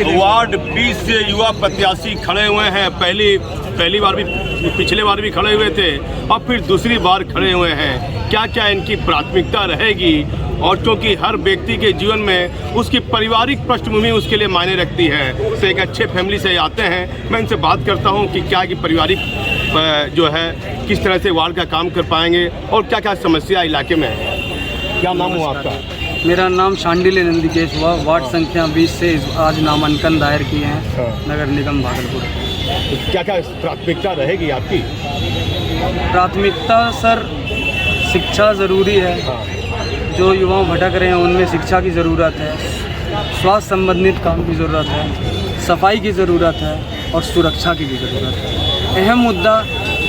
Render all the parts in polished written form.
Ward 20 से युवा प्रत्याशी खड़े हुए हैं। पहली बार भी, पिछले बार भी खड़े हुए थे और फिर दूसरी बार खड़े हुए हैं। क्या क्या इनकी प्राथमिकता रहेगी, और क्योंकि हर व्यक्ति के जीवन में उसकी पारिवारिक पृष्ठभूमि उसके लिए मायने रखती है, तो एक अच्छे फैमिली से आते हैं। मैं इनसे बात करता हूं कि क्या कि पारिवारिक जो है किस तरह से वार्ड का काम कर पाएंगे और क्या क्या समस्या इलाके में है। क्या नाम हुआ आपका? मेरा नाम शांडिल्य नंदिकेश हुआ। वार्ड संख्या 20 से आज नामांकन दायर किए हैं नगर निगम भागलपुर। तो क्या क्या प्राथमिकता रहेगी आपकी? प्राथमिकता सर, शिक्षा ज़रूरी है। जो युवाओं भटक रहे हैं उनमें शिक्षा की ज़रूरत है, स्वास्थ्य संबंधित काम की ज़रूरत है, सफाई की ज़रूरत है और सुरक्षा की भी ज़रूरत है। अहम मुद्दा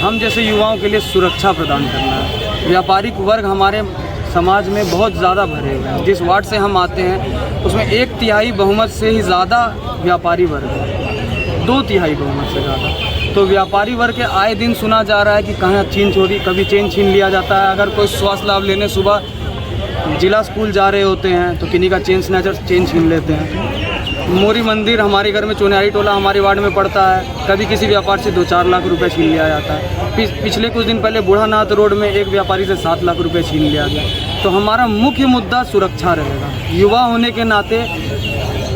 हम जैसे युवाओं के लिए सुरक्षा प्रदान करना है। व्यापारिक वर्ग हमारे समाज में बहुत ज़्यादा भरे हुए हैं। जिस वार्ड से हम आते हैं उसमें 1/3 बहुमत से ही ज़्यादा व्यापारी वर्ग है, 2/3 बहुमत से ज़्यादा। तो व्यापारी वर्ग के आए दिन सुना जा रहा है कि कहाँ छीन छोड़ी, कभी चेन छीन लिया जाता है। अगर कोई स्वास्थ्य लाभ लेने सुबह जिला स्कूल जा रहे होते हैं तो किन्हीं का चेन स्नैचर चेन छीन लेते हैं। मोरी मंदिर हमारे घर में, चुनियारी टोला हमारे वार्ड में पड़ता है, कभी किसी व्यापार से 2-4 लाख रुपए छीन लिया जाता है। पिछले कुछ दिन पहले बूढ़ानाथ रोड में एक व्यापारी से 7 लाख रुपए छीन लिया गया। तो हमारा मुख्य मुद्दा सुरक्षा रहेगा। युवा होने के नाते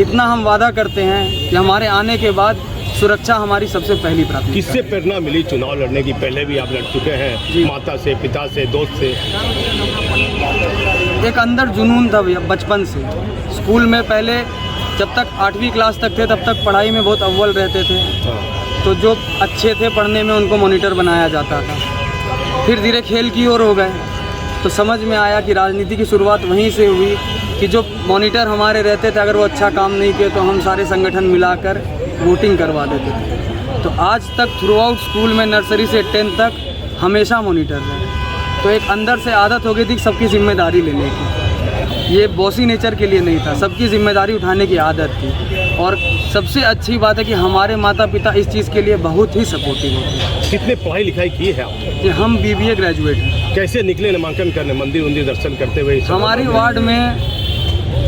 इतना हम वादा करते हैं कि हमारे आने के बाद सुरक्षा हमारी सबसे पहली प्राथमिकता। किससे प्रेरणा मिली चुनाव लड़ने की? पहले भी आप लड़ चुके हैं, माता से, पिता से, दोस्त से? एक अंदर जुनून था भैया बचपन से। स्कूल में पहले जब तक 8वीं क्लास तक थे तब तक पढ़ाई में बहुत अव्वल रहते थे। तो जो अच्छे थे पढ़ने में उनको मॉनिटर बनाया जाता था। फिर धीरे खेल की ओर हो गए तो समझ में आया कि राजनीति की शुरुआत वहीं से हुई कि जो मॉनिटर हमारे रहते थे अगर वो अच्छा काम नहीं किए तो हम सारे संगठन मिलाकर वोटिंग करवा देते थे। तो आज तक थ्रू आउट स्कूल में नर्सरी से 10th तक हमेशा मॉनिटर रहे। तो एक अंदर से आदत हो गई थी सबकी जिम्मेदारी लेने की। ये बॉसी नेचर के लिए नहीं था, सबकी जिम्मेदारी उठाने की आदत थी। और सबसे अच्छी बात है कि हमारे माता पिता इस चीज़ के लिए बहुत ही सपोर्टिव होते हैं। कितने पढ़ाई लिखाई की है आपने? कि हम BBA ग्रेजुएट हैं। कैसे निकले नामांकन करने, मंदिर दर्शन करते हुए? हमारी वार्ड में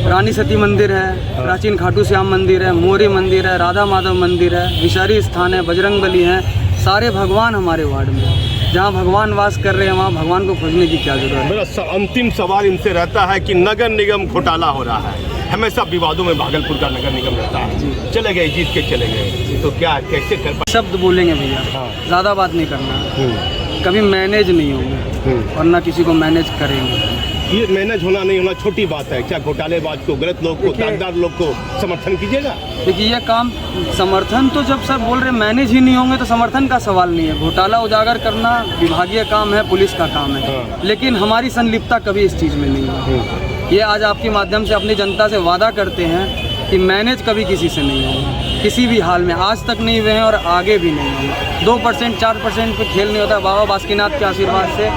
रानी सती मंदिर है, प्राचीन खाटू श्याम मंदिर है, मोरी मंदिर है, राधा माधव मंदिर है, विषारी स्थान है, बजरंग बली हैं। सारे भगवान हमारे वार्ड में। जहाँ भगवान वास कर रहे हैं वहाँ भगवान को खोजने की क्या जरूरत है? मेरा अंतिम सवाल इनसे रहता है कि नगर निगम घोटाला हो रहा है, हमेशा विवादों में भागलपुर का नगर निगम रहता है। चले गए, जीत के चले गए, तो क्या कैसे कर पाए? शब्द बोलेंगे भैया, ज़्यादा बात नहीं करना। कभी मैनेज नहीं होंगे और ना किसी को मैनेज करेंगे। ये मैनेज होना नहीं होना छोटी बात है। क्या घोटालेबाज को, गलत लोग को, दागदार लोग को समर्थन कीजिएगा? देखिए ये काम समर्थन तो जब सर बोल रहे मैनेज ही नहीं होंगे तो समर्थन का सवाल नहीं है। घोटाला उजागर करना विभागीय काम है, पुलिस का काम है। लेकिन हमारी संलिप्तता कभी इस चीज़ में नहीं है। ये आज आपके माध्यम से अपनी जनता से वादा करते हैं कि मैनेज कभी किसी से नहीं होगा, किसी भी हाल में। आज तक नहीं हुए हैं और आगे भी नहीं होंगे। 2% 4% पे खेल नहीं होता। बाबा बासुकीनाथ के आशीर्वाद से,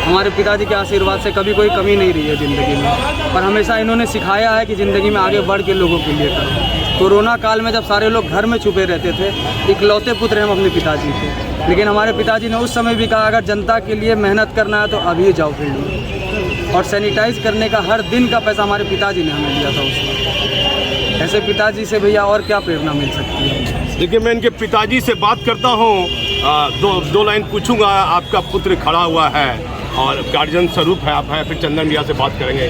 हमारे पिताजी के आशीर्वाद से कभी कोई कमी नहीं रही है ज़िंदगी में। पर हमेशा इन्होंने सिखाया है कि ज़िंदगी में आगे बढ़ के लोगों के लिए करो। कोरोना काल में जब सारे लोग घर में छुपे रहते थे, इकलौते पुत्र हम अपने पिताजी के। लेकिन हमारे पिताजी ने उस समय भी कहा अगर जनता के लिए मेहनत करना है तो अभी जाओ फील्ड में। और सैनिटाइज करने का हर दिन का पैसा हमारे पिताजी ने हमें दिया था उस वक्त। ऐसे पिताजी से भैया और क्या प्रेरणा मिल सकती है? देखिए, मैं इनके पिताजी से बात करता हूँ। दो लाइन पूछूंगा। आपका पुत्र खड़ा हुआ है और गार्जियन स्वरूप है आप हैं, फिर चंदन भैया से बात करेंगे।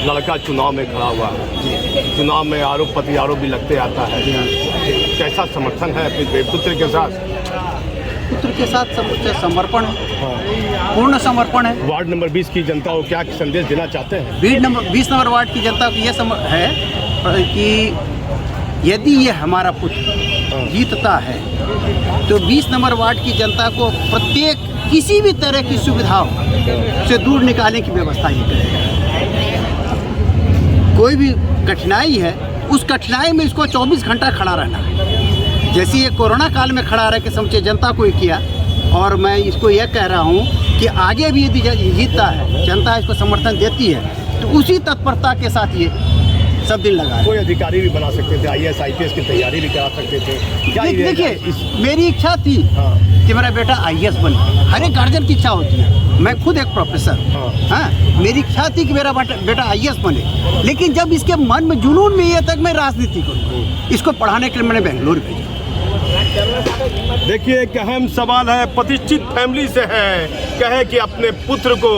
लड़का चुनाव में खड़ा हुआ है, चुनाव में आरोप प्रत्यारोप भी लगते आता है। कैसा समर्थन है अपने पुत्र के साथ? पुत्र के साथ समर्पण है, पूर्ण समर्पण है। वार्ड नंबर 20 की जनता को क्या संदेश देना चाहते हैं? 20 नंबर वार्ड की जनता को यह है कि यदि ये हमारा पुत्र जीतता है तो 20 नंबर वार्ड की जनता को प्रत्येक किसी भी तरह की सुविधाओं से दूर निकालने की व्यवस्था ये करेगा। कोई भी कठिनाई है, उस कठिनाई में इसको 24 घंटा खड़ा रहना है। जैसे ये कोरोना काल में खड़ा रह के समझे जनता को ही किया। और मैं इसको यह कह रहा हूँ कि आगे भी यदि जीतता है, जनता इसको समर्थन देती है, तो उसी तत्परता के साथ ये सब दिन लगा। कोई अधिकारी भी बना सकते थे, IAS IPS की तैयारी भी करा सकते थे। क्या देखिए, मेरी इच्छा थी कि मेरा बेटा IAS बने। हर एक गार्जियन की इच्छा होती है। मैं खुद एक प्रोफेसर, हाँ, मेरी इच्छा थी कि मेरा बेटा IAS बने, लेकिन जब इसके मन में जुनून में ये तक मैं राजनीति करूँ, इसको पढ़ाने के लिए मैंने बेंगलोर भेजा। देखिए, एक अहम सवाल है, प्रतिष्ठित फैमिली से है, कहे कि अपने पुत्र को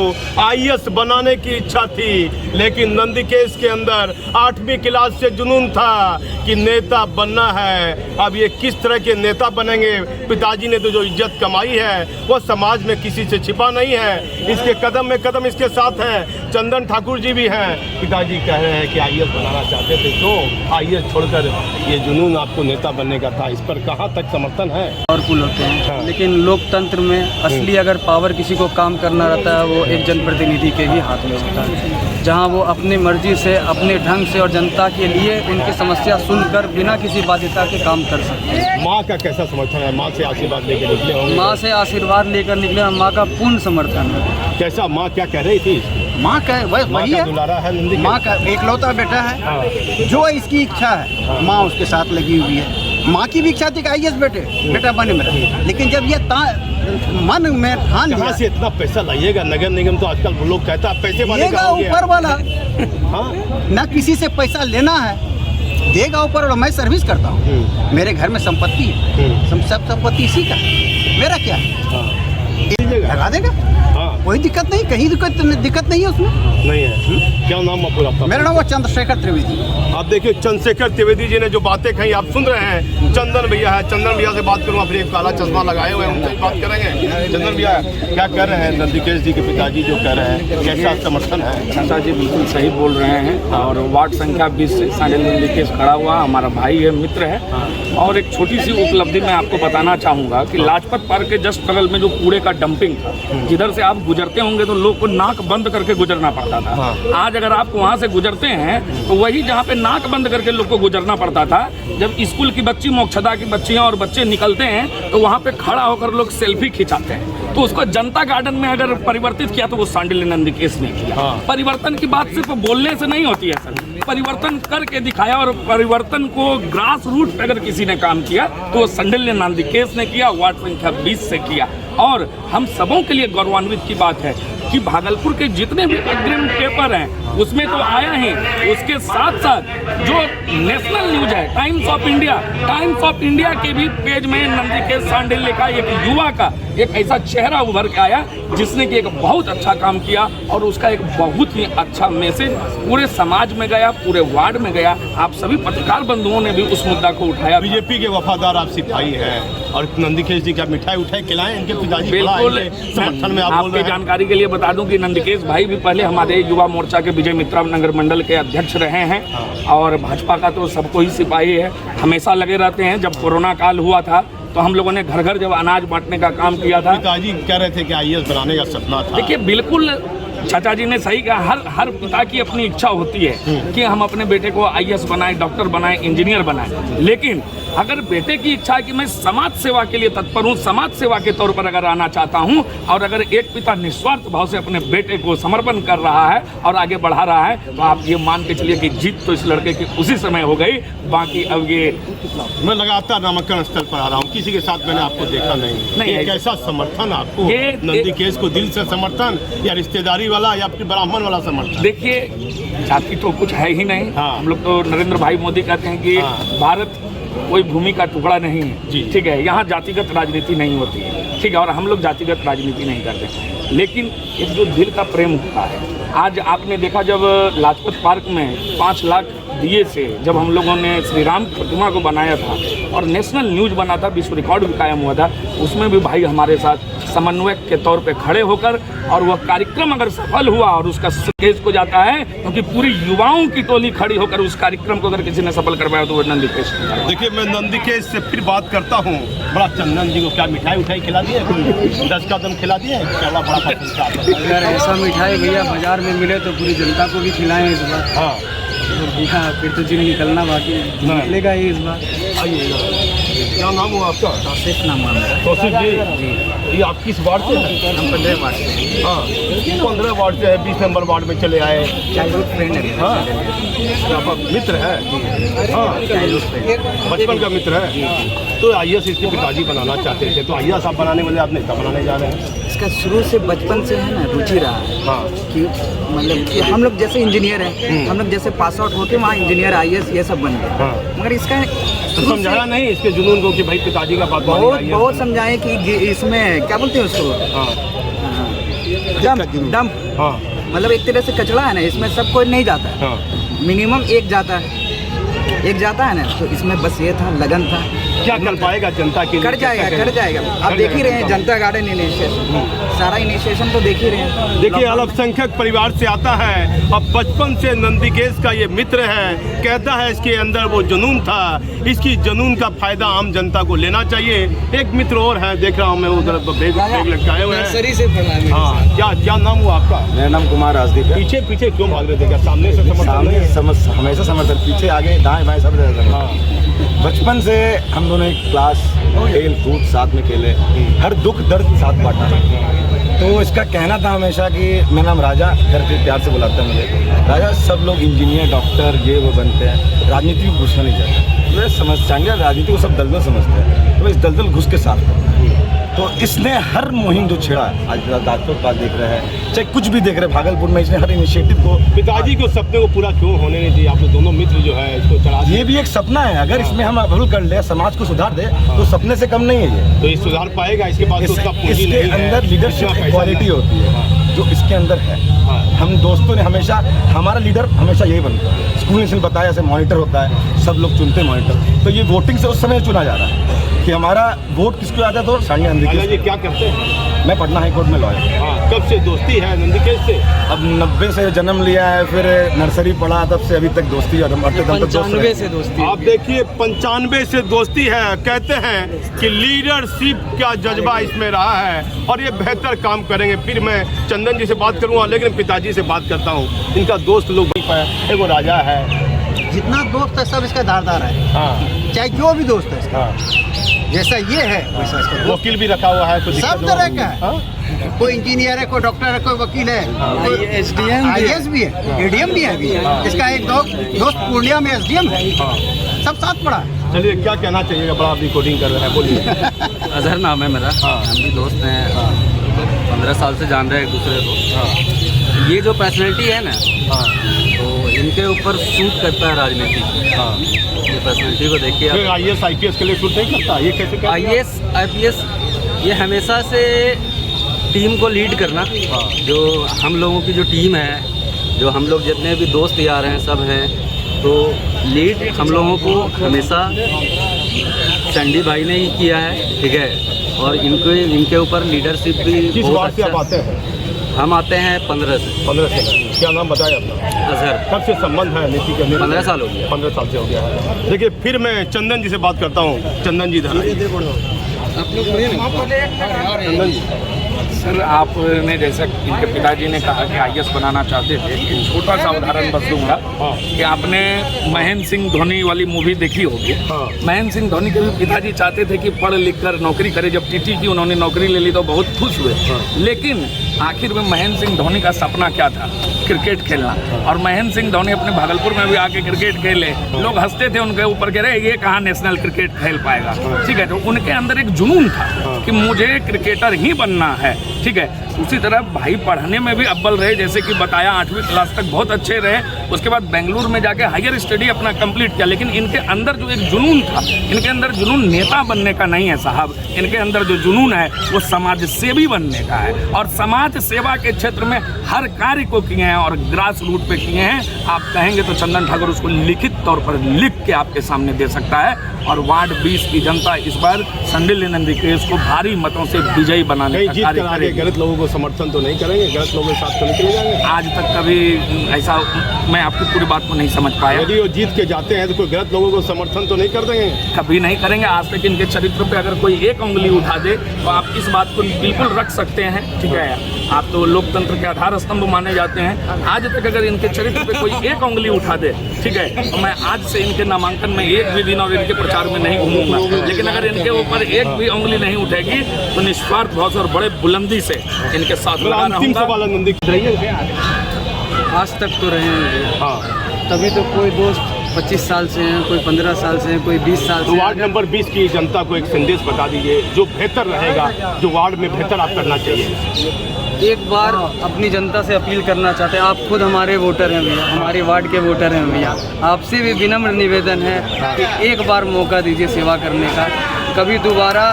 IAS बनाने की इच्छा थी, लेकिन नंदीकेश के अंदर 8वीं क्लास से जुनून था कि नेता बनना है। अब ये किस तरह के नेता बनेंगे? पिताजी ने तो जो इज्जत कमाई है वो समाज में किसी से छिपा नहीं है। इसके कदम में कदम इसके साथ है। चंदन ठाकुर जी भी हैं, पिताजी कह रहे हैं कि IAS बनाना चाहते थे, तो IAS छोड़कर ये जुनून आपको नेता बनने का था, इस पर कहाँ तक समर्थन है? पावरफुल होते हैं, हाँ। लेकिन लोकतंत्र में असली अगर पावर किसी को काम करना रहता है वो एक जनप्रतिनिधि के ही हाथ में होता है, जहां वो अपनी मर्जी से, अपने ढंग से और जनता के लिए उनकी समस्या सुनकर बिना किसी बाध्यता के काम कर सकते हैं। माँ का कैसा समर्थन है? माँ से आशीर्वाद लेकर निकले होंगे। माँ से आशीर्वाद लेकर निकले और माँ का पूर्ण समर्थन है। कैसा, माँ क्या कह रही थी? माँ का वही है, दुलारा है नंदी, माँ का एकलौता बेटा है, जो इसकी इच्छा है माँ उसके साथ लगी हुई है। माँ की भी इच्छा थी कि IAS बेटा बने मेरा, लेकिन जब ये मन में ठान लिया। कहाँ से इतना पैसा लाइएगा? नगर निगम तो आजकल वो लोग कहता है पैसे वाले का हो गया। ऊपर वाला, हाँ, ना किसी से पैसा लेना है, देगा ऊपर वाला। मैं सर्विस करता हूँ, मेरे घर में संपत्ति है, सब संपत्ति इसी का है, मेरा क्या है, लगा देगा। हाँ, कोई दिक्कत नहीं, कहीं दिक्कत नहीं है उसमें। नहीं है। क्या नाम है आपका? मेरा नाम है चंद्रशेखर त्रिवेदी। आप देखिए, चंद्रशेखर त्रिवेदी जी ने जो बातें कही आप सुन रहे हैं। चंदन भैया है, चंदन भैया से बात करूँगा, फिर एक काला चश्मा लगाए हुए हैं, उनसे बात करेंगे। चंदन भैया क्या कह रहे हैं? नंदीकेश जी के पिताजी जो कह रहे हैं, कैसा समर्थन है? चाचा जी बिल्कुल सही बोल रहे हैं, और वार्ड संख्या 20 से सांडिल नंदीकेश खड़ा हुआ हमारा भाई है, मित्र है। और एक छोटी सी उपलब्धि मैं आपको बताना चाहूँगा कि लाजपत पार्क के जस्ट बगल में जो कूड़े का डंपिंग था, जिधर से आप गुजरते होंगे तो लोग को नाक बंद करके गुजरना पड़ता था। आज अगर आप वहाँ से गुजरते हैं तो वही जहाँ पे नाक बंद करके लोग को गुजरना पड़ता था, जब स्कूल की बच्ची, मोक्षदा की बच्चियाँ और बच्चे निकलते हैं तो वहाँ पे खड़ा होकर लोग सेल्फी खिंचाते हैं। तो उसको जनता गार्डन में अगर परिवर्तित किया तो वो सांडिल नंदीकेश ने किया। परिवर्तन की बात सिर्फ बोलने से नहीं होती है सर, परिवर्तन करके दिखाया, और परिवर्तन को ग्रास रूट पे अगर किसी ने काम किया तो वो सांडिल नंदीकेश ने किया, वार्ड संख्या 20 से किया। और हम सबों के लिए गौरवान्वित की बात है कि भागलपुर के जितने भी अग्रिम पेपर हैं उसमें तो आया ही, उसके साथ साथ जो नेशनल न्यूज है टाइम्स ऑफ इंडिया के भी पेज में नंदीकेश सांडिल लिखा एक युवा का एक ऐसा चेहरा उभर के आया जिसने कि एक बहुत अच्छा काम किया, और उसका एक बहुत ही अच्छा मैसेज पूरे समाज में गया, पूरे वार्ड में गया। आप सभी पत्रकार बंधुओं ने भी उस मुद्दा को उठाया। बीजेपी के वफादार आप सिपाही हैं, और नंदीकेश जी का मिठाई उठाई खिलाएं इनके पिताजी। बिल्कुल, समर्थन में आप बोल रहे आपकी हैं। जानकारी के लिए बता दूं कि नंदीकेश भाई भी पहले हमारे युवा मोर्चा के विजय मित्रा नगर मंडल के अध्यक्ष रहे हैं, और भाजपा का तो सबको ही सिपाही है, हमेशा लगे रहते हैं। जब कोरोना काल हुआ था तो हम लोगों ने घर घर जब अनाज बांटने का काम किया था। पिताजी कह रहे थे कि IAS बनाने का सपना था। देखिए, बिल्कुल चाचा जी ने सही कहा, हर पिता की अपनी इच्छा होती है कि हम अपने बेटे को IAS बनाएं, डॉक्टर बनाएं, इंजीनियर बनाएं। लेकिन अगर बेटे की इच्छा है कि मैं समाज सेवा के लिए तत्पर हूँ, समाज सेवा के तौर पर अगर आना चाहता हूँ, और अगर एक पिता निस्वार्थ भाव से अपने बेटे को समर्पण कर रहा है और आगे बढ़ा रहा है, तो आप ये मान के चलिए कि जीत तो इस लड़के की उसी समय हो गई। बाकी अब ये मैं लगातार नामांकन स्थल पर आ रहा हूँ, किसी के साथ मैंने आपको देखा नहीं। ये कैसा समर्थन आपको? नंदीकेश को दिल से समर्थन, या रिश्तेदारी वाला, या आपके ब्राह्मण वाला समर्थन? देखिए, जाति तो कुछ है ही नहीं। हाँ। हम लोग तो नरेंद्र भाई मोदी कहते हैं कि भारत कोई भूमि का टुकड़ा नहीं है, ठीक है, यहाँ जातिगत राजनीति नहीं होती है, ठीक है, और हम लोग जातिगत राजनीति नहीं करते। लेकिन एक जो दिल का प्रेम होता है, आज आपने देखा जब लाजपत पार्क में 5 लाख दिए से जब हम लोगों ने श्री राम की प्रतिमा को बनाया था और नेशनल न्यूज बना था, विश्व रिकॉर्ड भी कायम हुआ था, उसमें भी भाई हमारे साथ समन्वयक के तौर पे खड़े होकर, और वह कार्यक्रम अगर सफल हुआ और उसका श्रेय को जाता है क्योंकि पूरी युवाओं की टोली खड़ी होकर उस कार्यक्रम को अगर किसी ने सफल करवाया तो वो नंदीकेश। देखिए, मैं नंदीकेश से फिर बात करता हूँ। बड़ा चंदन जी को क्या मिठाई उठाई खिला दिए? 10 का दम खिला दिए? अगर ऐसा मिठाई भैया बाजार में मिले तो पूरी जनता को भी खिलाएं इस बार। हाँ, तो भैया फिर तो जिन निकलना बाकी निकलेगा ही इस बार। क्या नाम हुआ आपका? तौसीफ नाम है मेरा। तौसीफ जी, ये आप किस वार्ड से हैं? हम 15 वार्ड से। हाँ, 15 वार्ड से है, 20 नंबर वार्ड में चले आए। चाइल्डहुड फ्रेंड है। हाँ, आपका मित्र है? हाँ, बचपन का मित्र है। तो IAS इसके पिताजी बनाना चाहते थे, तो IAS आप बनाने वाले, आप नेता बनाने जा रहे हैं। इसका शुरू से बचपन से है ना रुचि रहा है हाँ, कि मतलब कि हम लोग जैसे इंजीनियर हैं, हम लोग जैसे पास आउट होके वहाँ इंजीनियर IAS ये सब बन गए। हाँ। मगर इसका तो समझाया नहीं इसके जुनून को कि भाई पिताजी का बात बहुत समझाएं कि इसमें क्या बोलते हैं उसको, डंप हाँ, मतलब एक तरह से कचरा है ना, इसमें सब कोई नहीं जाता है। हाँ। मिनिमम एक जाता है ना, तो इसमें बस ये था, लगन था। क्या कर पाएगा जनता के लिए? कर जाएगा। आप देख ही रहे हैं जनता गार्डन इनिशिएशन, सारा इनिशिएशन तो देख ही रहे हैं। देखिए, अल्पसंख्यक परिवार से आता है, अब बचपन से नंदीकेश का ये मित्र है, कहता है इसके अंदर वो जुनून था, इसकी जुनून का फायदा आम जनता को लेना चाहिए। एक मित्र और है, देख रहा हूँ मैं उधर बैग लटकाए हुए हैं। हाँ, क्या नाम हुआ आपका? मेरा नाम कुमार राजदीप है। पीछे क्यों भाग रहे थे? क्या सामने से हमेशा समर्थन, पीछे आगे दाएं बाएं सब रहता था। बचपन से हम दोनों एक क्लास, खेल कूद साथ में खेले, हर दुख दर्द साथ बांटा। तो इसका कहना था हमेशा कि मेरा नाम राजा, घर के प्यार से बुलाता है मुझे राजा। सब लोग इंजीनियर, डॉक्टर, ये वो बनते हैं, राजनीति में घुसना नहीं चाहता। मैं समझ राजनीति को सब दलदल समझते हैं, तो इस दलदल घुस के साथ। तो इसने हर मुहिम जो छेड़ा, आज दादपुर बात देख रहे हैं, चाहे कुछ भी देख रहे हैं, भागलपुर में इसने हर इनिशिएटिव को, पिताजी को सपने को पूरा क्यों होने नहीं दिया? आप लोग दोनों मित्र जो है इसको चढ़ा दिए। ये भी एक सपना है, अगर इसमें हम अमल कर ले, समाज को सुधार दे, तो सपने से कम नहीं है ये। तो ये सुधार पाएगा? इसके पास तो उसका पूंजी इसके नहीं है, अंदर लीडरशिप इतना पैसा क्वालिटी होती है जो इसके अंदर है। हम दोस्तों ने हमेशा, हमारा लीडर हमेशा यही बनता है। स्कूल ने बताया ऐसे मॉनिटर होता है, सब लोग चुनते हैं मॉनिटर, तो ये वोटिंग से उस समय चुना जा रहा है कि हमारा वोट किसको आता है। तो सानिया नंदीकेश जी क्या करते हैं? मैं पटना हाई कोर्ट में लॉयर। हाँ, कब से दोस्ती है नंदीकेश से? अब 90 से जन्म लिया है, फिर नर्सरी पढ़ा, तब से अभी तक दोस्ती है। 95 से दोस्ती। आप देखिए, 95 से दोस्ती है। कहते हैं कि लीडरशिप का जज्बा इसमें रहा है और ये बेहतर काम करेंगे। फिर मैं चंदन जी से बात करूँगा, लेकिन पिताजी से बात करता हूँ। इनका दोस्त लोग एक वो राजा है, जितना दोस्त है सब इसका धारदार है। हाँ, चाहे जो भी दोस्त है इसका, हाँ। जैसा ये है वैसा इसका दोस्त। वकील भी रखा हुआ है, तो सब तरह का है। कोई इंजीनियर है, कोई डॉक्टर है, कोई वकील है, कोई IAS भी है, ADM भी है अभी। इसका एक दोस्त पूर्णिया में SDM है। सब साथ पढ़ा है। चलिए, क्या कहना चाहिएगा? बड़ा रिकॉर्डिंग कर रहे हैं, बोलिए। अजहर नाम है मेरा। हम भी दोस्त हैं, 15 साल से जान रहे हैं एक दूसरे को। ये जो पर्सनैलिटी है ना, तो इनके ऊपर सूट करता है राजनीति। ये पर्सनैलिटी को देखिए। फिर IAS IPS के लिए सूट नहीं करता? ये कैसे करता? IAS IPS ये हमेशा से टीम को लीड करना, जो हम लोगों की जो टीम है, जो हम लोग जितने भी दोस्त यार हैं सब हैं, तो लीड हम लोगों को हमेशा चंडी भाई ने ही किया है, ठीक है। और इनके ऊपर लीडरशिप भी किस बहुत बात से आप आते हैं? हम आते हैं 15 से। 15 से। क्या नाम बताया अपना? अजहर। कब से संबंध है नीति के? 15 साल हो गया। 15 साल से हो गया है। देखिए, फिर मैं चंदन जी से बात करता हूँ। चंदन जी चंदन जी, सर, आपने जैसा इनके पिताजी ने कहा कि IAS बनाना चाहते थे, एक छोटा सा उदाहरण बस दूंगा कि आपने महेंद्र सिंह धोनी वाली मूवी देखी होगी। महेंद्र सिंह धोनी के भी पिताजी चाहते थे कि पढ़ लिख कर नौकरी करे। जब TT की उन्होंने नौकरी ले ली तो बहुत खुश हुए, लेकिन आखिर में महेंद्र सिंह धोनी का सपना क्या था? क्रिकेट खेलना। और महेंद्र सिंह धोनी अपने भागलपुर में भी आके क्रिकेट खेले, लोग हंसते थे उनके ऊपर, कह रहे ये कहाँ नेशनल क्रिकेट खेल पाएगा, ठीक है। तो उनके अंदर एक जुनून था कि मुझे क्रिकेटर ही बनना है, ठीक है। उसी तरह भाई पढ़ने में भी अव्वल रहे, जैसे कि बताया 8वीं क्लास तक बहुत अच्छे रहे। उसके बाद बेंगलुरु में जाके हायर स्टडी अपना कंप्लीट किया, लेकिन इनके अंदर जो एक जुनून था, इनके अंदर जुनून नेता बनने का नहीं है साहब, इनके अंदर जो जुनून है वो समाज सेवी बनने का है। और समाज सेवा के क्षेत्र में हर कार्य को किए हैं और ग्रास रूट पे किए हैं। आप कहेंगे तो चंदन ठाकुर उसको लिखित तौर पर लिख के आपके सामने दे सकता है। और वार्ड 20 की जनता इस बार संडिल नंदीकेश को भारी मतों से विजयी बनाने का कार्य करेगी। गलत लोगों को समर्थन तो नहीं करेंगे? गलत लोगों के साथ तो निकले जाएंगे? आज तक कभी ऐसा मैं आपकी पूरी बात को नहीं समझ पाया। यदि वो जीत के जाते हैं तो कोई गलत लोगों को समर्थन तो नहीं कर देंगे? कभी नहीं करेंगे। आज तक इनके चरित्र पे अगर कोई एक उंगली उठा दे तो आप इस बात को बिल्कुल रख सकते हैं, ठीक है। आप तो लोकतंत्र के आधार स्तंभ माने जाते हैं। आज तक अगर इनके चरित्र पे कोई एक उंगली उठा दे, ठीक है, तो मैं आज से इनके नामांकन में एक भी दिन और इनके प्रचार में नहीं घूमूंगा। लेकिन अगर इनके ऊपर एक भी उंगली नहीं उठेगी तो निस्वार्थ भाव से और बड़े बुलंदी से इनके साथ लगा रहूंगा। आज तक तो रहे हैं। हाँ, तभी तो कोई दोस्त 25 साल से हैं, कोई 15 साल से हैं, कोई 20 साल से। वार्ड नंबर 20 की जनता को एक संदेश बता दीजिए जो बेहतर रहेगा, जो वार्ड में बेहतर आप करना चाहिए। एक बार अपनी जनता से अपील करना चाहते हैं, आप खुद हमारे वोटर हैं भैया, हमारे वार्ड के वोटर हैं भैया, आपसे भी विनम्र निवेदन है कि एक बार मौका दीजिए सेवा करने का। कभी दोबारा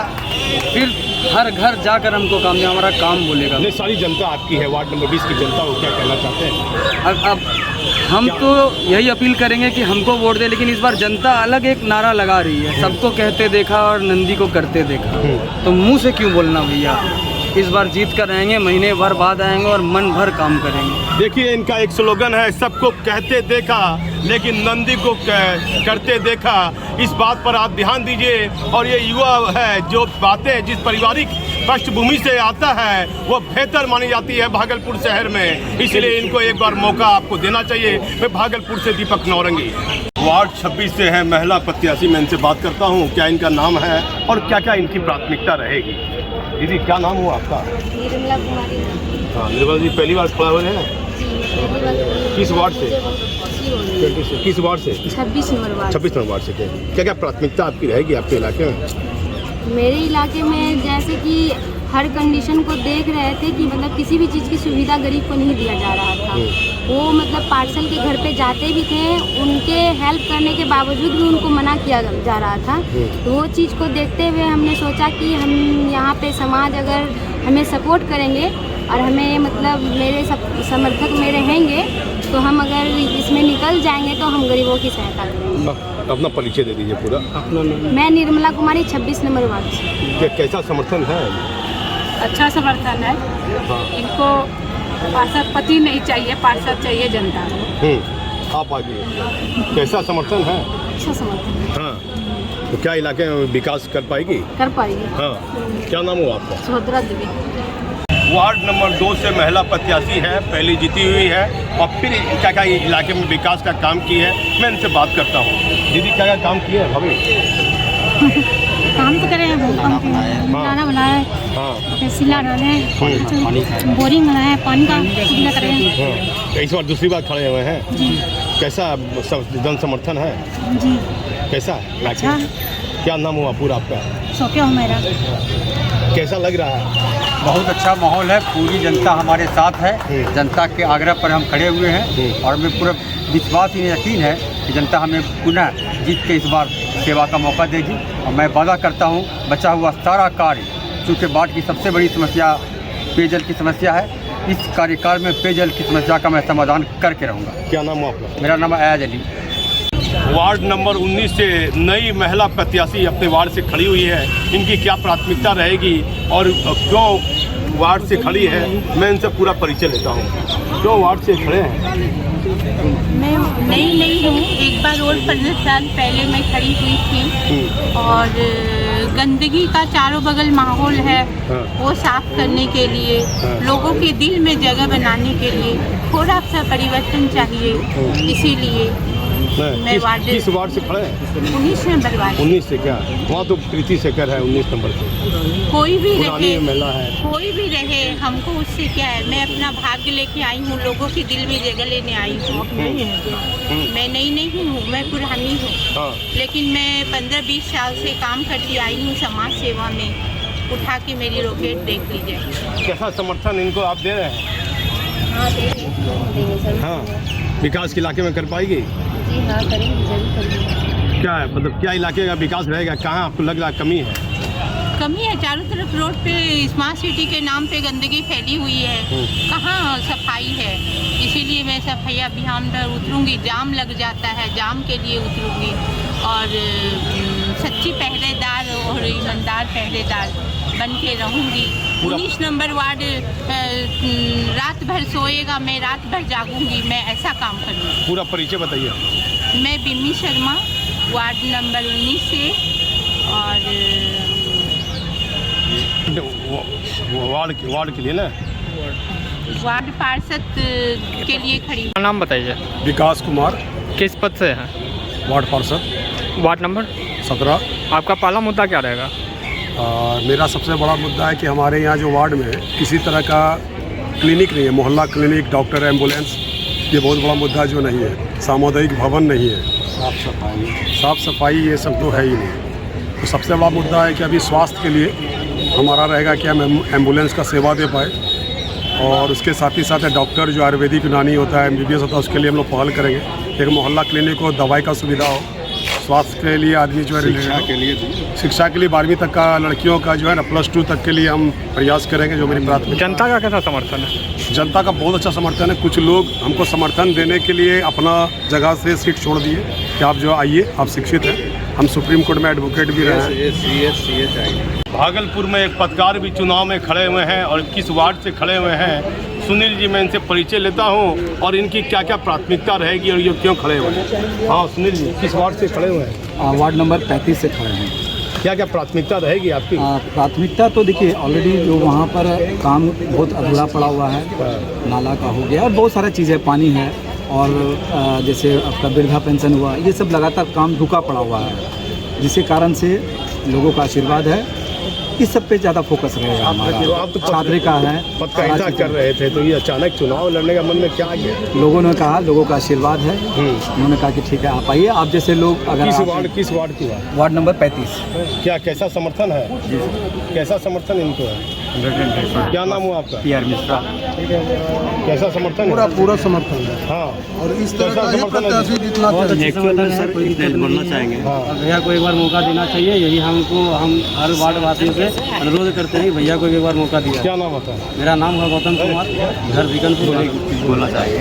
फिर हर घर जाकर हमको काम नहीं, हमारा काम बोलेगा। नहीं, सारी जनता आपकी है, वार्ड नंबर 20 की जनता को क्या कहना चाहते हैं? अब हम तो यही अपील करेंगे कि हमको वोट दे, लेकिन इस बार जनता अलग एक नारा लगा रही है, सबको कहते देखा और नंदी को करते देखा। तो मुंह से क्यों बोलना भैया? इस बार जीत कर रहेंगे, महीने भर बाद आएंगे और मन भर काम करेंगे। देखिए, इनका एक स्लोगन है, सबको कहते देखा लेकिन नंदी को करते देखा। इस बात पर आप ध्यान दीजिए। और ये युवा है जो बातें जिस पारिवारिक पृष्ठभूमि से आता है वो बेहतर मानी जाती है भागलपुर शहर में, इसलिए इनको एक बार मौका आपको देना चाहिए। मैं भागलपुर से दीपक नौरंगी, वार्ड 26 से है, महिला प्रत्याशी। मैं इनसे बात करता हूँ, क्या इनका नाम है और क्या क्या इनकी प्राथमिकता रहेगी। दीदी, क्या नाम हुआ आपका? निर्मला कुमारी। हाँ, निर्मला जी पहली बार खड़ा हुए हैं? किस वार्ड से? किस वार्ड से? 26 नंबर वार्ड। 26 नंबर वार्ड से। क्या क्या प्राथमिकता आपकी रहेगी आपके इलाके में? मेरे इलाके में जैसे कि हर कंडीशन को देख रहे थे कि मतलब किसी भी चीज़ की सुविधा गरीब को नहीं दिया जा रहा था। वो मतलब पार्सल के घर पे जाते भी थे, उनके हेल्प करने के बावजूद भी उनको मना किया जा रहा था। तो वो चीज़ को देखते हुए हमने सोचा कि हम यहाँ पे समाज अगर हमें सपोर्ट करेंगे और हमें मतलब मेरे समर्थक मेरे रहेंगे तो हम अगर इसमें निकल जाएंगे तो हम गरीबों की सहायता करेंगे। अपना परिचय दे दीजिए पूरा। मैं निर्मला कुमारी 26 नंबर वार्ड से। कैसा समर्थन है? अच्छा समर्थन है। हाँ। इनको पार्षद पति नहीं चाहिए, पार्षद चाहिए जनता को। आप आगे, कैसा समर्थन है? अच्छा समर्थन है। हाँ, तो क्या इलाके में विकास कर पाएगी? कर पाएगी। हाँ, क्या नाम हुआ आपका? सुभद्रा देवी। वार्ड नंबर 2 से महिला प्रत्याशी है, पहले जीती हुई है और फिर क्या क्या इलाके में विकास का काम की है। मैं इनसे बात करता हूँ। दीदी, क्या क्या काम किए हैं भाभी? काम तो करे हैं, खाना बनाया है, हाँ, सिला डाले हैं, बोरिंग बनाया है, पानी का सुविधा करे हैं। हाँ, इस बार दूसरी बार खड़े हुए हैं जी। कैसा जन समर्थन है? जी कैसा है? अच्छा। क्या नाम हुआ पूरा आपका? सोके हो मेरा। कैसा लग रहा है? बहुत अच्छा माहौल है, पूरी जनता हमारे साथ है। जनता के आग्रह पर हम खड़े हुए हैं और हमें पूरा विश्वास ही यकीन है कि जनता हमें पुनः जीत के इस बार सेवा का मौका देगी। और मैं वादा करता हूँ बचा हुआ सारा कार्य, चूँकि वार्ड की सबसे बड़ी समस्या पेयजल की समस्या है, इस कार्यकाल में पेयजल की समस्या का मैं समाधान करके रहूँगा। क्या नाम हुआ आपका? मेरा नाम अयाज अली। वार्ड नंबर 19 से नई महिला प्रत्याशी अपने वार्ड से खड़ी हुई है। इनकी क्या प्राथमिकता रहेगी और क्यों वार्ड से खड़ी है, मैं इनसे पूरा परिचय लेता हूँ। क्यों वार्ड से खड़े हैं? मैं नई हूँ, एक बार और 15 साल पहले मैं खड़ी हुई थी और गंदगी का चारों बगल माहौल है वो साफ करने के लिए, लोगों के दिल में जगह बनाने के लिए थोड़ा सा परिवर्तन चाहिए, इसीलिए मैं किस वार्ड से खड़े हैं? 19 नंबर वार्ड। 19 से क्या? वहाँ तो प्रीति शेखर है 19 नंबर से। कोई भी रहे, महिला है, कोई भी रहे, हमको उससे क्या है। मैं अपना भाग्य लेके आई हूँ, लोगों के दिल में जगह लेने आई हूँ। मैं नई नहीं हूँ, मैं पुरानी हूँ। हाँ। लेकिन मैं 15-20 साल से काम करती आई हूँ समाज सेवा में। उठा के मेरी रॉकेट देख लीजिए। कैसा समर्थन इनको आप दे रहे हैं? हाँ, देंगे सर। हाँ, विकास के इलाके में कर पाएगी? जी हाँ, करेंगे, जरूर करेंगे। क्या है मतलब क्या इलाके का विकास रहेगा? कहाँ आपको लग रहा है कमी है? कमी है, चारों तरफ रोड पे स्मार्ट सिटी के नाम पे गंदगी फैली हुई है, कहाँ सफाई है। इसीलिए मैं सफाई अभियान पर उतरूँगी, जाम लग जाता है, जाम के लिए उतरूँगी और सच्ची पहरेदार और ईमानदार पहरेदार बन के रहूँगी। 19 नंबर वार्ड रात भर सोएगा, मैं रात भर जागूंगी, मैं ऐसा काम करूँगी। पूरा परिचय बताइए। मैं बिम्मी शर्मा, वार्ड नंबर 19 से और वार्ड के लिए ना। वार्ड पार्षद के लिए खड़ी हूँ। नाम बताइए। विकास कुमार, किस पद से हैं? वार्ड पार्षद, वार्ड नंबर 17। आपका पहला मुद्दा क्या रहेगा? मेरा सबसे बड़ा मुद्दा है कि हमारे यहाँ जो वार्ड में किसी तरह का क्लिनिक नहीं है, मोहल्ला क्लिनिक, डॉक्टर, एम्बुलेंस, ये बहुत बड़ा मुद्दा जो नहीं है। सामुदायिक भवन नहीं है, साफ़ सफाई ये सब तो है ही नहीं। तो सबसे बड़ा मुद्दा है कि अभी स्वास्थ्य के लिए हमारा रहेगा कि हम एम्बुलेंस का सेवा दे पाए, और उसके साथ ही साथ डॉक्टर जो आयुर्वेदिक यूनानी होता है, MBBS होता है, उसके लिए हम लोग पहल करेंगे। एक मोहल्ला क्लिनिक हो, दवाई का सुविधा हो, स्वास्थ्य के लिए आदमी जो है शिक्षा के लिए 12वीं तक का लड़कियों का जो है ना +2 तक के लिए हम प्रयास करेंगे, जो मेरी प्राथमिकता। जनता का कैसा समर्थन है? जनता का बहुत अच्छा समर्थन है। कुछ लोग हमको समर्थन देने के लिए अपना जगह से सीट छोड़ दिए कि आप जो आइए, आप शिक्षित हैं, हम सुप्रीम कोर्ट में एडवोकेट भी रहे हैं। भागलपुर में एक पत्रकार भी चुनाव में खड़े हुए हैं और किस वार्ड से खड़े हुए हैं, सुनील जी, मैं इनसे परिचय लेता हूं और इनकी क्या क्या प्राथमिकता रहेगी और ये क्यों खड़े हुए हैं। हाँ सुनील जी, किस वार्ड से खड़े हुए हैं? वार्ड नंबर 35 से खड़े हैं। क्या क्या प्राथमिकता रहेगी आपकी? प्राथमिकता तो देखिए, ऑलरेडी जो वहाँ पर काम बहुत अधूरा पड़ा हुआ है, नाला का हो गया और बहुत सारा चीज़ें, पानी है, और जैसे आपका वृद्धा पेंशन हुआ, ये सब लगातार काम रुका पड़ा हुआ है, जिसके कारण से लोगों का आशीर्वाद है, इस सब पे ज़्यादा फोकस रहेगा हमारा। तो आप तो छात्र का है, पत्रकारिता कर रहे थे, तो ये अचानक चुनाव लड़ने का मन में क्या आ गया? लोगों ने कहा, लोगों का आशीर्वाद है, उन्होंने कहा कि ठीक है आप आइए। आप जैसे लोग अगर किस वार्ड की बात? Ward number 35। क्या कैसा समर्थन है? कैसा समर्थन इनको है? क्या नाम हुआ आपका? PR मिश्रा। कैसा समर्थन है? पूरा समर्थन है। हाँ, और इस तरह का ही प्रत्याशी जितना बोलना चाहेंगे, भैया को एक बार मौका देना चाहिए, यही हम हर वार्ड वासियों से अनुरोध करते हैं, भैया को एक बार मौका दिया। क्या नाम होता है? मेरा नाम है गौतम कुमार, घर विकनपुर। बोलना चाहिए,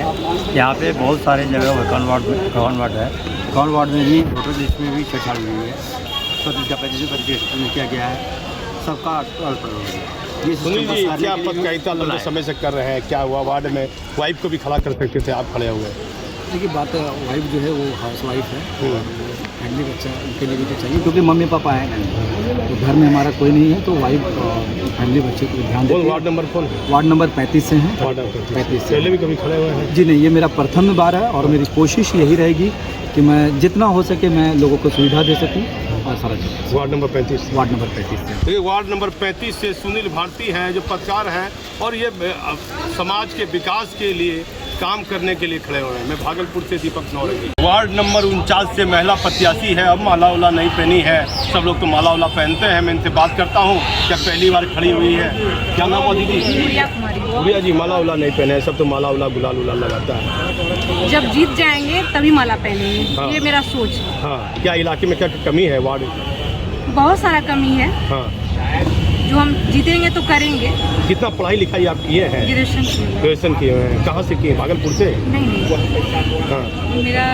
यहाँ पे बहुत सारे जगह कौन वार्ड है, कौन वार्ड में भी वोटर लिस्ट में भी छेड़छाड़ हुई है, तो इसका प्रतिष्ठित किया गया है, सबका सुनील जी, क्या पत्रकारिता लंबे समय से कर रहे हैं? क्या हुआ वार्ड में? वाइफ को भी खड़ा कर सकते थे, आप खड़े हुए। देखिए बात, वाइफ जो है वो हाउस वाइफ है, फैमिली बच्चा उनके लिए भी तो चाहिए, क्योंकि मम्मी पापा है नहीं, तो घर में हमारा कोई नहीं है, तो वाइफ फैमिली बच्चे को ध्यान देते हैं। वार्ड नंबर कौन है? वार्ड नंबर 35 से हैं। 35 से पहले भी कभी खड़े हुए हैं? जी नहीं, ये मेरा प्रथम बार है, और मेरी कोशिश यही रहेगी कि मैं जितना हो सके मैं लोगों को सुविधा दे सकूं, और सारा चीज़। Ward number 35। वार्ड नंबर 35 से। देखिए, वार्ड नंबर 35 से सुनील भारती हैं, जो पत्रकार हैं और ये समाज के विकास के लिए काम करने के लिए खड़े हुए हैं। मैं भागलपुर से दीपक नौरंगी। वार्ड नंबर 49 से महिला प्रत्याशी है, अब माला उला नहीं पहनी है, सब लोग तो माला उला पहनते हैं। मैं इनसे बात करता हूँ, क्या पहली बार खड़ी हुई है? क्या नाम है दीदी? गुड़िया जी, माला उला नहीं पहने हैं, सब तो माला उला गुलाल उलाल लगाता है। जब जीत जाएंगे तभी माला पहनेंगे। हाँ। ये मेरा सोच है। हाँ, क्या इलाके में क्या कमी है वार्ड? बहुत सारा कमी है। हाँ, जो हम जीतेंगे तो करेंगे। कितना पढ़ाई लिखाई आप किए हैं? ग्रेजुएशन किए हुए हैं। कहाँ से किए? भागलपुर से? नहीं। हाँ, मेरा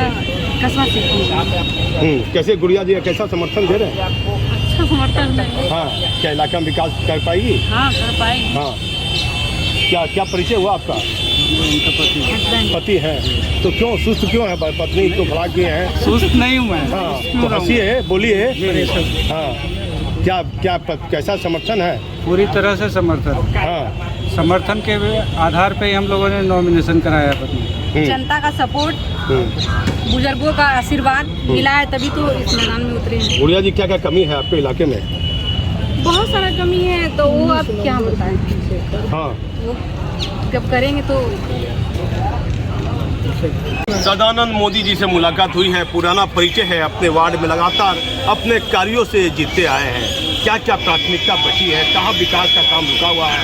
कस्बा से। कैसे गुड़िया जी कैसा समर्थन दे रहे हैं? अच्छा समर्थन है। हाँ, क्या इलाका में विकास कर पाएगी? हाँ कर पाएगी। हाँ, क्या परिचय हुआ आपका? पति है, तो क्यों सुस्त क्यों है? पत्नी तो खड़ा किए हैं। सुस्त नहीं हूँ मैं। हाँ, तो हंसिए, बोलिए। हाँ, क्या कैसा समर्थन है? पूरी तरह से समर्थन। हाँ, समर्थन के आधार पे हम लोगों ने नॉमिनेशन कराया पत्नी। जनता का सपोर्ट, बुजुर्गों का आशीर्वाद मिला है, तभी तो इस मैदान में उतरे हैं। गुड़िया जी, क्या क्या कमी है आपके इलाके में? बहुत सारा कमी है, तो वो अब क्या बताएं। हाँ, वो जब करेंगे तो। सदानंद मोदी जी से मुलाकात हुई है, पुराना परिचय है, अपने वार्ड में लगातार अपने कार्यों से जीतते आए हैं। क्या क्या प्राथमिकता बची है? कहाँ विकास का काम रुका हुआ है?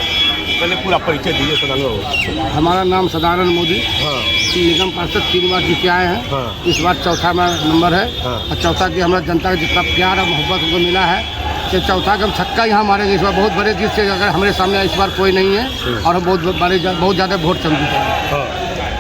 पहले पूरा परिचय दीजिए सदानंद। हमारा नाम सदानंद मोदी। हाँ, निगम पार्षद 3 बार जीत के आए हैं। हाँ, इस बार चौथा नंबर है। हाँ, और चौथा की हमारा जनता का जितना प्यार और मोहब्बत हमको मिला है, कि चौथा का हम छक्का यहाँ मारेंगे इस बार। बहुत बड़े जीत से, अगर हमारे सामने इस बार कोई नहीं है, और हम बहुत ज़्यादा वोट से हाँ।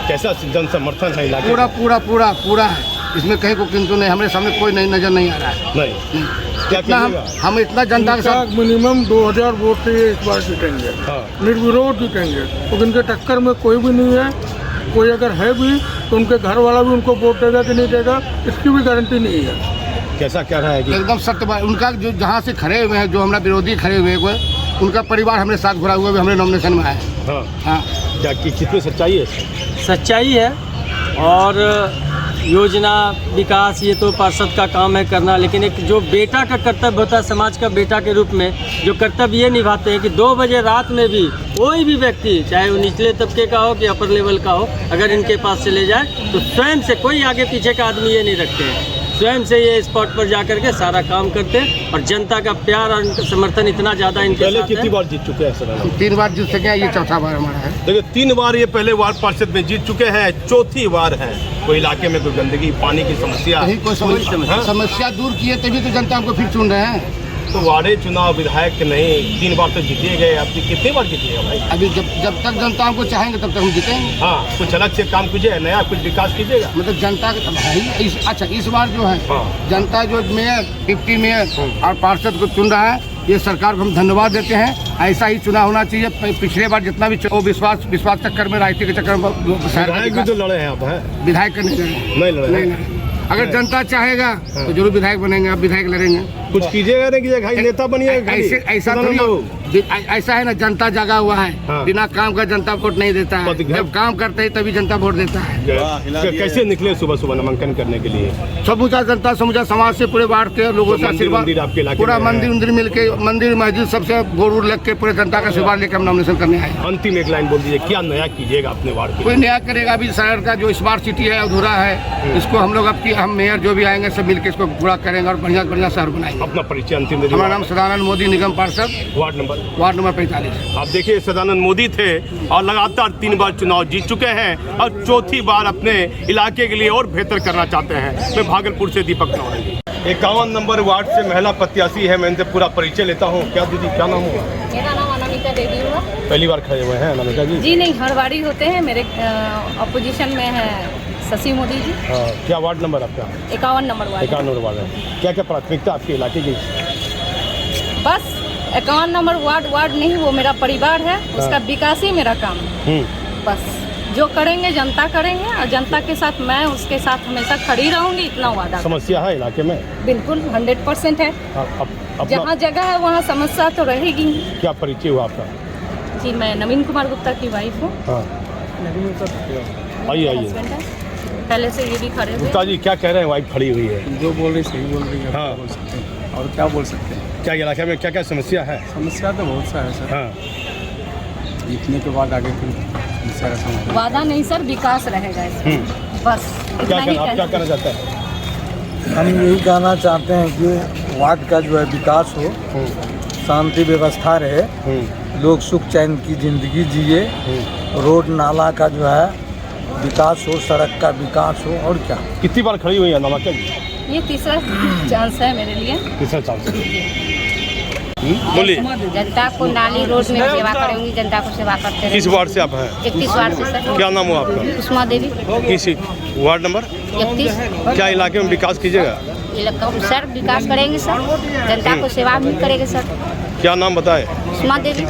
कैसा जन समर्थन है इलाके? पूरा है, इसमें कहीं को किंतु नहीं। हमारे सामने कोई नहीं नजर नहीं आ रहा है। नहीं, क्या इतना हम इतना जनता के साथ मिनिमम 2000 वोट से इस बार जीतेंगे। हाँ, निर्विरोध जीतेंगे, तो इनके टक्कर में कोई भी नहीं है। कोई अगर है भी तो उनके घर वाला भी उनको वोट देगा कि नहीं देगा, इसकी भी गारंटी नहीं है। कैसा कह रहा है कि एकदम सत्य बात। उनका जो जहाँ से खड़े हुए हैं, जो हमारा विरोधी खड़े हुए हैं, उनका परिवार हमारे साथ भरा हुआ भी हमारे नॉमिनेशन में आया है। हाँ हाँ, क्या कितनी सच्चाई है इसमें? सच्चाई है और योजना विकास ये तो पार्षद का काम है करना, लेकिन एक जो बेटा का कर्तव्य होता है समाज का बेटा के रूप में, जो कर्तव्य ये निभाते हैं कि 2 बजे रात में भी कोई भी व्यक्ति, चाहे वो निचले तबके का हो कि अपर लेवल का हो, अगर इनके पास चले जाए तो स्वयं से, कोई आगे पीछे का आदमी ये नहीं रखते हैं, स्वयं से ये स्पॉट पर जा करके सारा काम करते हैं और जनता का प्यार और उनका समर्थन इतना ज़्यादा इनके पहले साथ कितनी है। बार जीत चुके हैं सर? 3 बार जीत सके हैं, ये चौथा बार हमारा है। देखिए 3 बार ये पहले वार्ड पार्षद में जीत चुके हैं, चौथी बार है। कोई इलाके में कोई गंदगी, पानी की समस्या, यही कोई समस्या दूर की है, तभी तो जनता हमको फिर चुन रहे हैं। तो वार्डे चुनाव विधायक नहीं 3 बार तो जीतिए गए, अब कितनी बार जीतिएगा भाई? अभी जब तक जनता हमको चाहेंगे तब तक हम जीतेंगे। हाँ, कुछ अलग से काम कीजिए, नया कुछ विकास कीजिएगा। मतलब जनता अच्छा इस बार जो है जनता जो मेयर, डिप्टी मेयर और पार्षद को चुन रहा है, ये सरकार को हम धन्यवाद देते हैं। ऐसा ही चुनाव होना चाहिए। पिछले बार जितना भी विश्वास चक्कर में, राजनीति के चक्कर में विधायक भी तो लड़े हैं आप, हैं? विधायक का नहीं लड़े। अगर जनता चाहेगा तो जरूर विधायक बनेंगे, अब विधायक लड़ेंगे। कुछ कीजिएगा नहीं कीजिएगा, भाई नेता बनिएगा। ऐसा थोड़ी, ऐसा है ना, जनता जगा हुआ है, बिना काम का जनता वोट नहीं देता है, जब काम करते हैं तभी जनता वोट देता है। कैसे निकले सुबह नामांकन करने के लिए? समूचा जनता, समूचा समाज से, पूरे वार्ड के लोगों से आशीर्वाद, पूरा मंदिर मिल के, मंदिर मस्जिद सबसे वोट लग के पूरे जनता का आशीर्वाद लेकर हम नॉमिनेशन करने आए। अंतिम एक लाइन बोल दीजिए, क्या नया कीजिएगा अपने वार्ड में? कोई नया करेगा? अभी शहर का जो स्मार्ट सिटी है अधूरा है, इसको हम लोग हम मेयर जो भी आएंगे सब मिलकर इसको पूरा करेंगे और बढ़िया शहर बनाएंगे। अपना परिचय अंतिम। हमारा नाम सदानंद मोदी, निगम पार्षद, वार्ड नंबर 45। आप देखिए सदानंद मोदी थे और लगातार 3 बार चुनाव जीत चुके हैं और चौथी बार अपने इलाके के लिए और बेहतर करना चाहते हैं। मैं भागलपुर से दीपक नौरेगी, 51 नंबर वार्ड से महिला प्रत्याशी है। मैं इनसे पूरा परिचय लेता हूँ। क्या दीदी, क्या नाम हुआ? मेरा नाम अनामिका देवी हुआ। पहली बार खड़े हुए हैं अनामिका जी? जी नहीं, हर बारी होते हैं। मेरे अपोजिशन में है शशि मोदी जी। क्या वार्ड नंबर आपका? 51 नंबर वार्ड। 51 नंबर वार्ड है। क्या क्या प्राथमिकता आपके इलाके की? बस 51 नंबर वार्ड नहीं, वो मेरा परिवार है, उसका विकास ही मेरा काम है। बस जो करेंगे जनता करेंगे और जनता के साथ मैं उसके साथ हमेशा खड़ी रहूंगी, इतना वादा। समस्या है इलाके में? बिल्कुल 100% है। जहाँ जगह है वहाँ समस्या तो रहेगी। क्या परिचय हुआ आपका? जी मैं नवीन कुमार गुप्ता की वाइफ हूँ। आइए पहले से ये भी खड़े हुए। गुप्ता जी क्या कह रहे हैं? वाइफ खड़ी हुई है, जो बोल रही सही बोल रही है। हाँ, बोल सकते हैं और क्या बोल सकते हैं। क्या इलाके में क्या क्या समस्या है? समस्या तो बहुत सा है सर। हाँ, जीतने के बाद आगे फिर समस्या का समाधान। वादा नहीं सर, विकास रहेगा इसमें। बस क्या कहना चाहते हैं? हम यही कहना चाहते हैं कि वार्ड का जो है विकास हो, शांति व्यवस्था रहे, लोग सुख चैन की ज़िंदगी जिए, रोड नाला का जो है विकास हो, सड़क का विकास हो। और क्या? कितनी बार खड़ी हुई है अनामिका जी? ये तीसरा चांस है मेरे लिए। तीसरा चांस बोलिए। जनता को नाली रोड में सेवा करूँगी, जनता को सेवा करते किस वार्ड से आप हैं? 31 वार्ड से सर। क्या नाम हुआ आपका? कुसुमा देवी। किस वार्ड नंबर? 31। क्या इलाके में विकास कीजिएगा? सर विकास करेंगे सर, जनता को सेवा भी करेंगे सर। क्या नाम बताए? कुसुमा देवी।